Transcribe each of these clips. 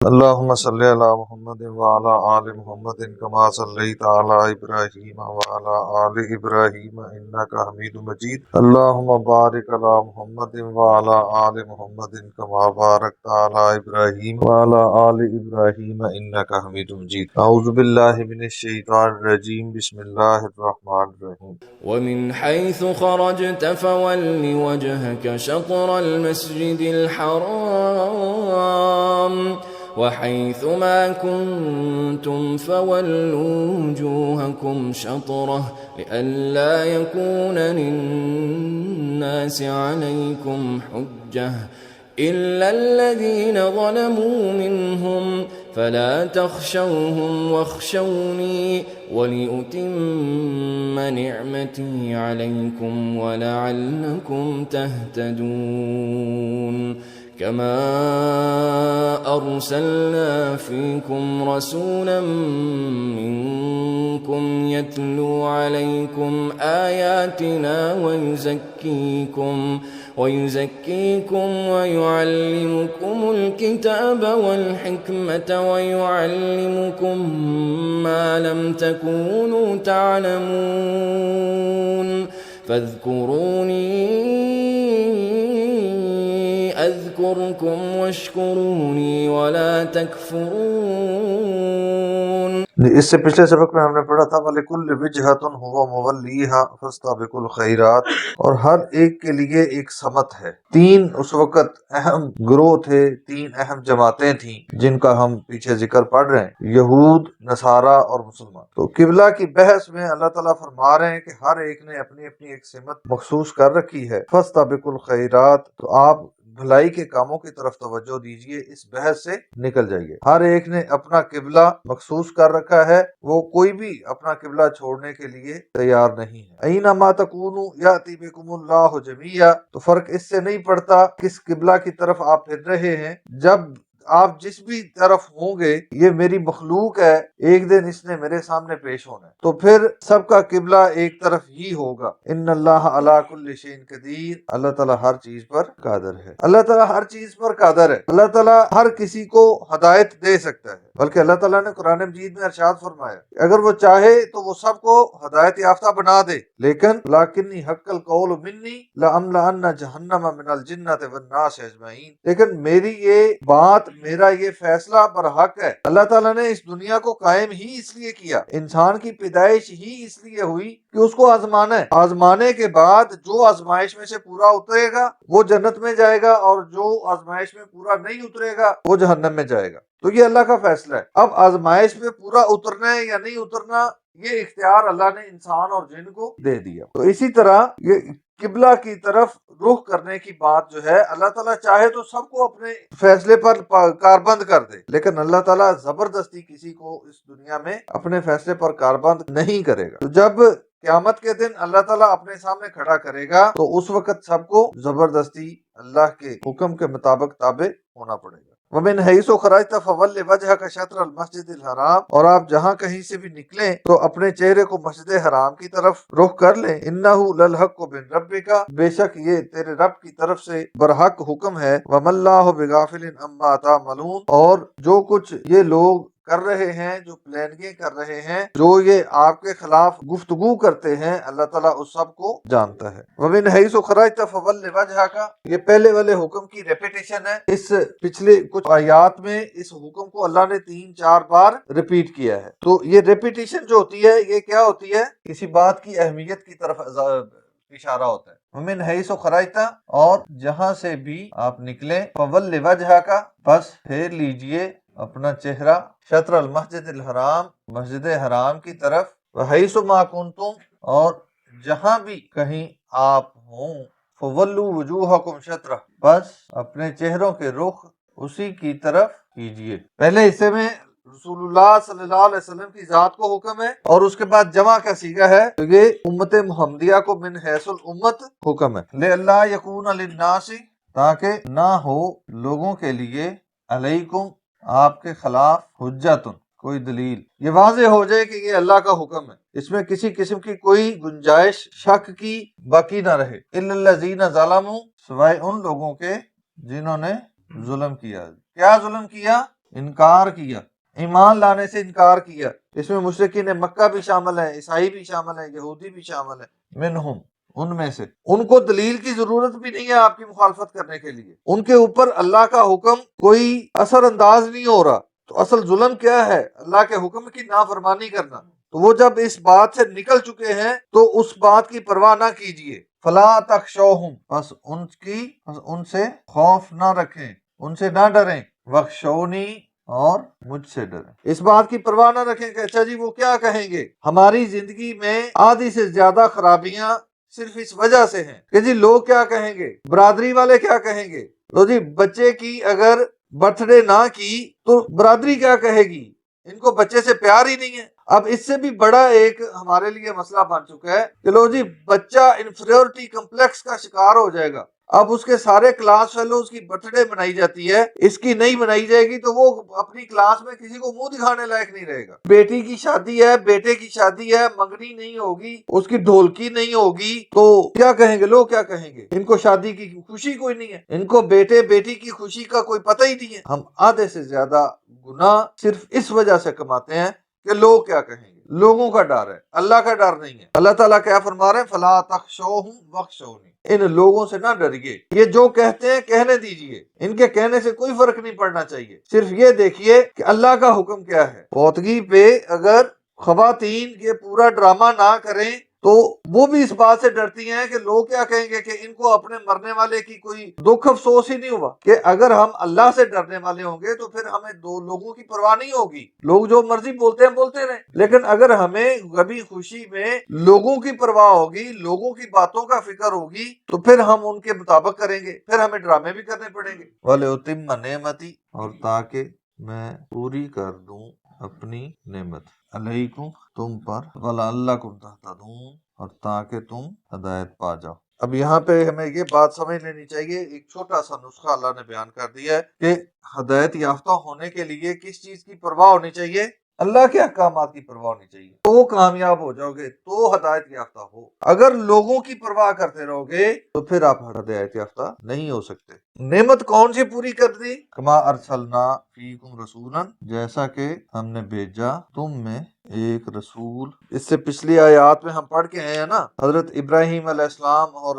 اللهم صل على محمد وعلى آل محمد كما صليت على إبراهيم وعلى آل إبراهيم إنك حميد مجيد. اللهم بارك على محمد وعلى آل محمد كما باركت على إبراهيم وعلى آل إبراهيم إنك حميد مجيد. أعوذ بالله من الشيطان الرجيم. بسم الله الرحمن الرحيم. ومن حيث خرجت فول وجهك شطر المسجد الحرام وحيث ما كنتم فولوا وجوهكم شطره لئلا يكون للناس عليكم حجة إلا الذين ظلموا منهم فلا تخشوهم واخشوني ولأتم نعمتي عليكم ولعلكم تهتدون كما أرسلنا فيكم رسولا منكم يتلو عليكم آياتنا ويزكيكم ويعلمكم الكتاب والحكمة ويعلمكم ما لم تكونوا تعلمون فاذكروني أذكركم واشكروني ولا تكفرون. اس سے پچھلے سبق میں ہم نے پڑھا تھا وَلِكُلِّ وِجْهَةٌ هُوَ مُوَلِّيهَا فَاسْتَبِقُوا الْخَيْرَاتِ، اور ہر ایک کے لیے ایک سمت ہے۔ تین اس وقت اہم گروہ تھے، تین اہم جماعتیں تھیں جن کا ہم پیچھے ذکر پڑھ رہے ہیں، یہود، نصارہ اور مسلمان۔ تو قبلہ کی بحث میں اللہ تعالیٰ فرما رہے ہیں کہ ہر ایک نے اپنی اپنی ایک سمت مخصوص کر رکھی ہے۔ فَاسْتَبِقُوا الْخَيْرَاتِ، تو آپ بھلائی کے کاموں کی طرف توجہ دیجئے، اس بحث سے نکل جائیے۔ ہر ایک نے اپنا قبلہ مخصوص کر رکھا ہے، وہ کوئی بھی اپنا قبلہ چھوڑنے کے لیے تیار نہیں ہے۔ اینما تکونوا یأتی بکم اللہ جمیعا، تو فرق اس سے نہیں پڑتا کس قبلہ کی طرف آپ پھر رہے ہیں، جب آپ جس بھی طرف ہوں گے یہ میری مخلوق ہے، ایک دن اس نے میرے سامنے پیش ہونا ہے، تو پھر سب کا قبلہ ایک طرف ہی ہوگا۔ ان اللہ علی کل شیء قدیر، اللہ تعالیٰ ہر چیز پر قادر ہے۔ اللہ تعالیٰ ہر چیز پر قادر ہے، اللہ تعالیٰ ہر کسی کو ہدایت دے سکتا ہے، بلکہ اللہ تعالیٰ نے قرآن مجید میں ارشاد فرمایا اگر وہ چاہے تو وہ سب کو ہدایت یافتہ بنا دے، لیکن لکنی حق القول منی لأملأن جہنم من الجنۃ والناس اجمعین، لیکن میری یہ بات، میرا یہ فیصلہ برحق ہے۔ اللہ تعالیٰ نے اس دنیا کو قائم ہی اس لیے کیا، انسان کی پیدائش ہی اس لیے ہوئی کہ اس کو آزمانا ہے، آزمانے کے بعد جو آزمائش میں سے پورا اترے گا وہ جنت میں جائے گا، اور جو آزمائش میں پورا نہیں اترے گا وہ جہنم میں جائے گا۔ تو یہ اللہ کا فیصلہ ہے۔ اب آزمائش میں پورا اترنا ہے یا نہیں اترنا، یہ اختیار اللہ نے انسان اور جن کو دے دیا۔ تو اسی طرح یہ قبلہ کی طرف رخ کرنے کی بات جو ہے، اللہ تعالیٰ چاہے تو سب کو اپنے فیصلے پر کاربند کر دے، لیکن اللہ تعالیٰ زبردستی کسی کو اس دنیا میں اپنے فیصلے پر کاربند نہیں کرے گا۔ تو جب قیامت کے دن اللہ تعالیٰ اپنے سامنے کھڑا کرے گا تو اس وقت سب کو زبردستی اللہ کے حکم کے مطابق تابع ہونا پڑے گا۔ وَمِنْ حَيْثُ خَرَجْتَ فَوَلِّ وَجْهَكَ شَطْرَ الْمَسْجِدِ الْحَرَامِ، اور آپ جہاں کہیں سے بھی نکلیں تو اپنے چہرے کو مسجد حرام کی طرف رخ کر لیں۔ إِنَّهُ لَلْحَقُّ مِنْ رَبِّكَ، بے شک یہ تیرے رب کی طرف سے برحق حکم ہے۔ وَمَا اللَّهُ بِغَافِلٍ عَمَّا تَعْمَلُونَ، اور جو کچھ یہ لوگ کر رہے ہیں، جو پلاننگیں کر رہے ہیں، جو یہ آپ کے خلاف گفتگو کرتے ہیں، اللہ تعالیٰ اس سب کو جانتا ہے۔ وَمِنْ حَيْثُ خَرَجْتَ فَوَلِّ وَجْهَكَ، یہ پہلے والے حکم کی ریپیٹیشن ہے۔ اس پچھلے کچھ آیات میں اس حکم کو اللہ نے 3-4 بار ریپیٹ کیا ہے۔ تو یہ ریپیٹیشن جو ہوتی ہے یہ کیا ہوتی ہے؟ کسی بات کی اہمیت کی طرف اشارہ ہوتا ہے۔ وَمِنْ حَيْثُ خَرَجْتَ، اور جہاں سے بھی آپ نکلیں، فَوَلِّ وَجْهَكَ، بس پھیر لیجئے اپنا چہرہ، شطر المسجد الحرام، مسجد حرام کی طرف، وَحَيْثُ مَا كُنْتُمْ، اور جہاں بھی کہیں آپ ہوں، فَوَلُّوا وُجُوهَكُمْ شَطْرَهُ، بس اپنے چہروں کے رخ اسی کی طرف کیجئے۔ پہلے حصے میں رسول اللہ صلی اللہ علیہ وسلم کی ذات کو حکم ہے، اور اس کے بعد جمع کا صیغہ ہے، تو یہ امت محمدیہ کو من حیث الامت حکم ہے۔ لِأَلَّا يَكُونَ لِلنَّاسِ، تاکہ نہ ہو لوگوں کے لیے، علیکم آپ کے خلاف، حجتن کوئی دلیل، یہ واضح ہو جائے کہ یہ اللہ کا حکم ہے، اس میں کسی قسم کی کوئی گنجائش شک کی باقی نہ رہے۔ اِلَّا الَّذِينَ ظَلَمُوا، سوائے ان لوگوں کے جنہوں نے ظلم کیا۔ کیا ظلم کیا؟ انکار کیا، ایمان لانے سے انکار کیا. اس میں مشرکین مکہ بھی شامل ہیں، عیسائی بھی شامل ہیں، یہودی بھی شامل ہیں. منہم، ان میں سے. ان کو دلیل کی ضرورت بھی نہیں ہے آپ کی مخالفت کرنے کے لیے. ان کے اوپر اللہ کا حکم کوئی اثر انداز نہیں ہو رہا. تو اصل ظلم کیا ہے؟ اللہ کے حکم کی نافرمانی کرنا. تو وہ جب اس بات سے نکل چکے ہیں تو اس بات کی پرواہ نہ کیجیے. فلا تخشوہم، بس ان سے خوف نہ رکھیں، ان سے نہ ڈریں. وخشونی، اور مجھ سے ڈریں. اس بات کی پرواہ نہ رکھیں کہ اچھا جی وہ کیا کہیں گے. ہماری زندگی میں آدھی سے زیادہ خرابیاں صرف اس وجہ سے ہیں کہ جی لوگ کیا کہیں گے، برادری والے کیا کہیں گے. تو جی بچے کی اگر برتھ ڈے نہ کی تو برادری کیا کہے گی. ان کو بچے سے پیار ہی نہیں ہے. اب اس سے بھی بڑا ایک ہمارے لیے مسئلہ بن چکا ہے کہ لو جی بچہ انفیریورٹی کمپلیکس کا شکار ہو جائے گا. اب اس کے سارے کلاس فیلوز کی برتھ ڈے منائی جاتی ہے، اس کی نہیں منائی جائے گی تو وہ اپنی کلاس میں کسی کو منہ دکھانے لائق نہیں رہے گا. بیٹی کی شادی ہے، بیٹے کی شادی ہے، منگنی نہیں ہوگی، اس کی ڈھولکی نہیں ہوگی تو کیا کہیں گے لوگ، کیا کہیں گے. ان کو شادی کی خوشی کوئی نہیں ہے، ان کو بیٹے بیٹی کی خوشی کا کوئی پتہ ہی نہیں ہے. ہم آدھے سے زیادہ گناہ صرف اس وجہ سے کماتے ہیں کہ لوگ کیا کہیں گے. لوگوں کا ڈر ہے، اللہ کا ڈر نہیں ہے. اللہ تعالیٰ کیا فرما رہے ہیں؟ فلا تخشوہم وخشونی، ان لوگوں سے نہ ڈریے. یہ جو کہتے ہیں کہنے دیجئے، ان کے کہنے سے کوئی فرق نہیں پڑنا چاہیے. صرف یہ دیکھیے کہ اللہ کا حکم کیا ہے. فوتگی پہ اگر خواتین یہ پورا ڈرامہ نہ کریں تو وہ بھی اس بات سے ڈرتی ہیں کہ لوگ کیا کہیں گے، کہ ان کو اپنے مرنے والے کی کوئی دکھ افسوس ہی نہیں ہوا. کہ اگر ہم اللہ سے ڈرنے والے ہوں گے تو پھر ہمیں دو لوگوں کی پرواہ نہیں ہوگی. لوگ جو مرضی بولتے ہیں بولتے رہیں. لیکن اگر ہمیں کبھی خوشی میں لوگوں کی پرواہ ہوگی، لوگوں کی باتوں کا فکر ہوگی تو پھر ہم ان کے مطابق کریں گے، پھر ہمیں ڈرامے بھی کرنے پڑیں گے. وَلِأُتِمَّ نِعْمَتِي، اور تاکہ میں پوری کر دوں اپنی نعمت، علیکم تم پر، وَلَعَلَّكُمْ تَهْتَدُونَ، اور تاکہ تم ہدایت پا جاؤ. اب یہاں پہ ہمیں یہ بات سمجھ لینی چاہیے، ایک چھوٹا سا نسخہ اللہ نے بیان کر دیا ہے کہ ہدایت یافتہ ہونے کے لیے کس چیز کی پرواہ ہونی چاہیے؟ اللہ کے احکامات کی پرواہ ہونی چاہیے. تو کامیاب ہو جاؤ گے، تو ہدایت یافتہ ہو. اگر لوگوں کی پرواہ کرتے رہو گے تو پھر آپ ہدایت یافتہ نہیں ہو سکتے. نعمت کون سی پوری کر دی؟ کما ارسلنا فیکم رسولا، جیسا کہ ہم نے بھیجا تم میں ایک رسول. اس سے پچھلی آیات میں ہم پڑھ کے آئے ہیں نا، حضرت ابراہیم علیہ السلام اور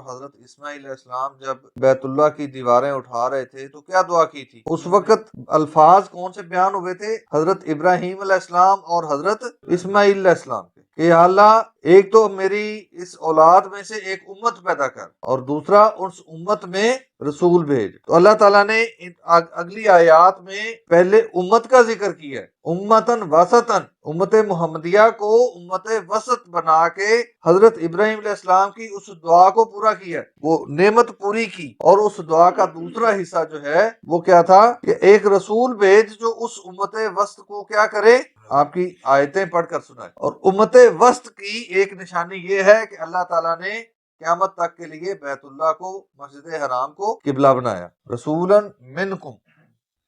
حضرت اسماعیل علیہ السلام جب بیت اللہ کی دیواریں اٹھا رہے تھے تو کیا دعا کی تھی؟ اس وقت الفاظ کون سے بیان ہوئے تھے؟ حضرت ابراہیم علیہ السلام اور حضرت اسماعیل علیہ السلام کے، کہ یا اللہ ایک تو میری اس اولاد میں سے ایک امت پیدا کر، اور دوسرا اس امت میں رسول بھیج. تو اللہ تعالیٰ نے اگلی آیات میں پہلے امت کا ذکر کیا ہے، امتن وسطن، امت محمدیہ کو امت وسط بنا کے حضرت ابراہیم علیہ السلام کی اس دعا کو پورا کیا، وہ نعمت پوری کی. اور اس دعا کا دوسرا حصہ جو ہے وہ کیا تھا کہ ایک رسول بھیج جو اس امت وسط کو کیا کرے، آپ کی آیتیں پڑھ کر سنائے. اور امت وسط کی ایک نشانی یہ ہے کہ اللہ تعالیٰ نے قیامت تک کے لیے بیت اللہ کو، مسجد حرام کو قبلہ بنایا. رسولاً منکم،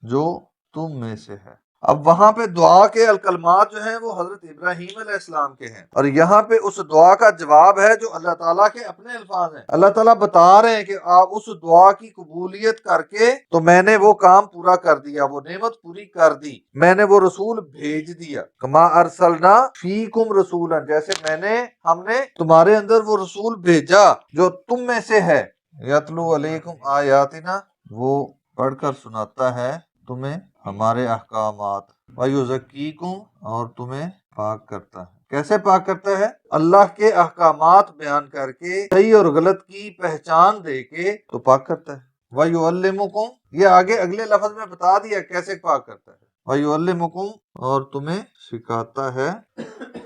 جو تم میں سے ہے. اب وہاں پہ دعا کے الکلمات جو ہیں وہ حضرت ابراہیم علیہ السلام کے ہیں، اور یہاں پہ اس دعا کا جواب ہے جو اللہ تعالیٰ کے اپنے الفاظ ہیں. اللہ تعالیٰ بتا رہے ہیں کہ آپ اس دعا کی قبولیت کر کے تو میں نے وہ کام پورا کر دیا، وہ نعمت پوری کر دی، میں نے وہ رسول بھیج دیا. کما ارسلنا فیکم رسولا، جیسے ہم نے تمہارے اندر وہ رسول بھیجا جو تم میں سے ہے. یتلو علیکم آیاتنا، وہ پڑھ کر سناتا ہے تمہیں ہمارے احکامات. وَيُزَكِّيكُمْ، اور تمہیں پاک کرتا ہے. کیسے پاک کرتا ہے؟ اللہ کے احکامات بیان کر کے صحیح اور غلط کی پہچان دے کے تو پاک کرتا ہے. وَيُعَلِّمُكُمْ، یہ آگے اگلے لفظ میں بتا دیا کیسے پاک کرتا ہے. وَيُعَلِّمُكُمْ، اور تمہیں سکھاتا ہے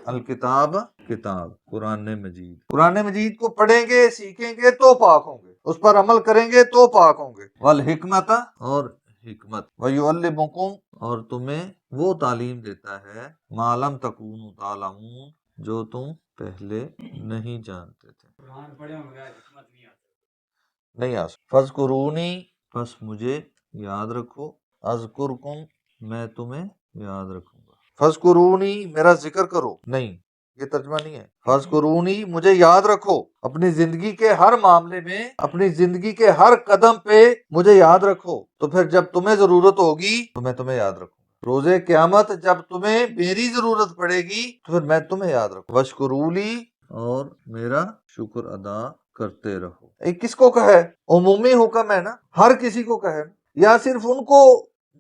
الکتاب، کتاب قرآن مجید. قرآن مجید کو پڑھیں گے، سیکھیں گے تو پاک ہوں گے، اس پر عمل کریں گے تو پاک ہوں گے. والحکمت، اور حکمت. وَيُعَلِّمُكُمْ، اور تمہیں وہ تعلیم دیتا ہے مَا لَمْ تَكُونُوا تَعْلَمُونَ، جو تم پہلے نہیں جانتے تھے. قرآن پڑھے مگر حکمت نہیں آ سکتی. فَاذْكُرُونِي، پس مجھے یاد رکھو. اذکرکم، میں تمہیں یاد رکھوں گا. فَاذْكُرُونِي، میرا ذکر کرو نہیں، یہ ترجمہ نہیں ہے. فَاذْكُرُونِی، مجھے یاد رکھو اپنی زندگی کے ہر معاملے میں، اپنی زندگی کے ہر قدم پہ مجھے یاد رکھو، تو پھر جب تمہیں ضرورت ہوگی تو میں تمہیں یاد رکھوں. روزے قیامت جب تمہیں میری ضرورت پڑے گی تو پھر میں تمہیں یاد رکھوں. وَاشْكُرُوا لِی، اور میرا شکر ادا کرتے رہو. کس کو کہا ہے؟ عمومی حکم ہے نا، ہر کسی کو کہا ہے، یا صرف ان کو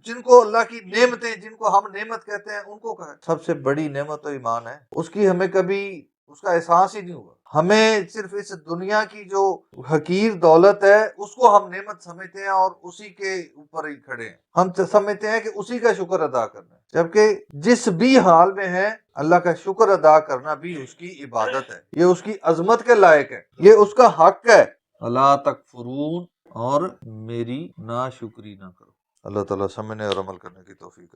جن کو اللہ کی نعمتیں، جن کو ہم نعمت کہتے ہیں، ان کو کہا ہے؟ سب سے بڑی نعمت تو ایمان ہے، اس کی ہمیں کبھی اس کا احساس ہی نہیں ہوا. ہمیں صرف اس دنیا کی جو حقیر دولت ہے اس کو ہم نعمت سمجھتے ہیں اور اسی کے اوپر ہی کھڑے ہیں. ہم سمجھتے ہیں کہ اسی کا شکر ادا کرنا ہے، جبکہ جس بھی حال میں ہے اللہ کا شکر ادا کرنا بھی اس کی عبادت ہے، یہ اس کی عظمت کے لائق ہے، یہ اس کا حق ہے. اللہ تکفرون، اور میری ناشکری نہ کرو. اللہ تعالیٰ سمجھنے اور عمل کرنے کی توفیق دے.